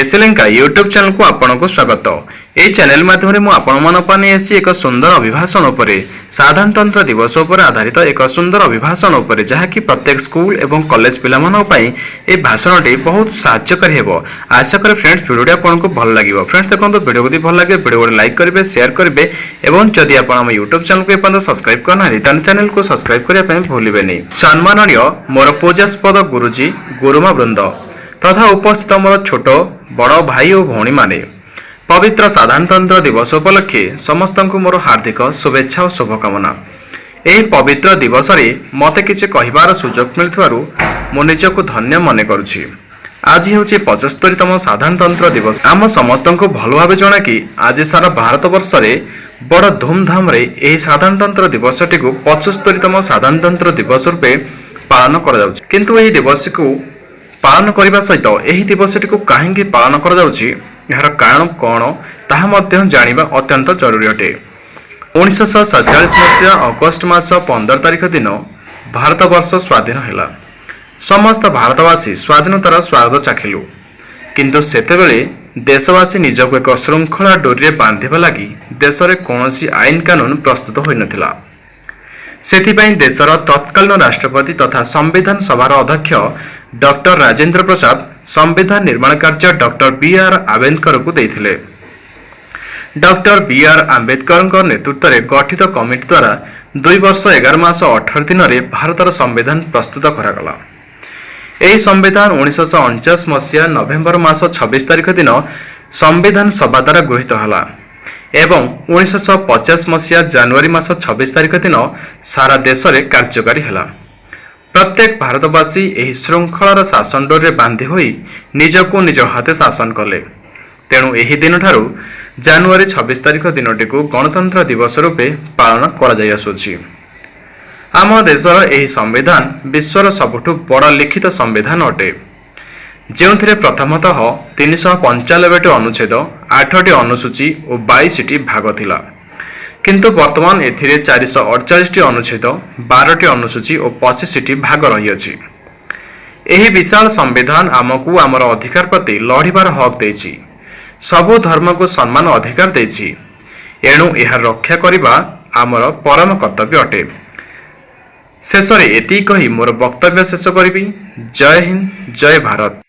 केसीलिंका YouTube channel को आपको स्वागत। यह चैनल माध्यम एक सुंदर अभिभाषण साधारणतंत्र दिवस आधारित एक सुंदर अभिभाषण जहाँकि प्रत्येक स्कूल और कॉलेज पिलामानपाई ये भाषण बहुत साहाय्यकारी हो। आशा करें फ्रेंड्स वीडियो आपको भल लगे। फ्रेंड्स देखो वीडियो को भल लगे वीडियो लाइक करेंगे, शेयर करेंगे और जदि आप यूट्यूब चैनल को सब्सक्राइब करना चैनल को सब्सक्राइब करने भूलिए नहीं। सम्माननीय मोर पूजास्पद गुरुजी गुरुमा वृंद तथा उपस्थित मोर छोट बड़ भाई और भौणी माने पवित्र साधारणतंत्र दिवस उपलक्षे समस्त को मोर हार्दिक शुभेच्छा और शुभकामना। यह पवित्र दिवस मते किसी कहबार सुजोग मिलू मो निजक धन्य मन करुछि। आज हूँ 75तम साधारणतंत्र दिवस। आम समस्त को भल भाव जना कि आज सारा भारत वर्ष बड़ धूमधाम यह साधारणतंत्र दिवस टी 75तम साधारणतंत्र दिवस रूपे पालन किंतु यह दिवस को पालन करने सहित यह दिवस टी कहीं पालन कर यार कारण कौन ताहा जानिबा अत्यंत जरूरी अटे। 1947 मसीहा अगस्ट मास 15 तारिख दिन भारत वर्ष स्वाधीन है। समस्त भारतवासी स्वाधीनतार स्वाद चाखिलु किंतु सेतेबेले देशवासी निजक एक श्रृंखला डोरी बांधिबा लगी देश में कौन आईन कानून प्रस्तुत होई नथिला। सेथिपाई देशर तत्कालीन राष्ट्रपति तथा संविधान सभार अध्यक्ष डॉक्टर राजेंद्र प्रसाद संविधान निर्माण कार्य डॉक्टर बी.आर. आंबेडकर को देथिले। Doctor B R. आंबेडकर नेतृत्व में गठित कमिटी द्वारा 2 वर्ष 11 मास 18 दिन में भारतर संविधान प्रस्तुत करागला। यह संविधान 1949 मसीहा नवेम्बर मास 26 तारिख दिन संविधान सभा द्वारा गृहीत है एवं 1950 मसीहा जनवरी मास 26 तारिख दिन सारा देश में कार्यकारी है। प्रत्येक भारतवासी यह श्रृंखलार शासन डोरे बांधि होई निजको निज हाथे शासन कले। तेणु यही दिन ठारू जनवरी 26 तारिख दिनटी को गणतंत्र दिवस रूपे पालन कर आम देशर यह संविधान विश्वर सबुठु बड़ लिखित संविधान अटे जो प्रथमतः 395 अनुच्छेद 8 अनुसूची और 22 भाग थिला किंतु वर्तमान एथिरे 448 अनुच्छेद 12 अनुसूची और 25 भाग रही अछि। एही विशाल संविधान आमको आमर अधिकार प्रति लड़िबार हक देछि। सबु धर्म को सम्मान अधिकार देछि। एणु यह रक्षा करिबा आमर परम कर्तव्य अटे। शेष रे एति कही मोर वक्तव्य शेष करिबी। जय हिंद, जय भारत।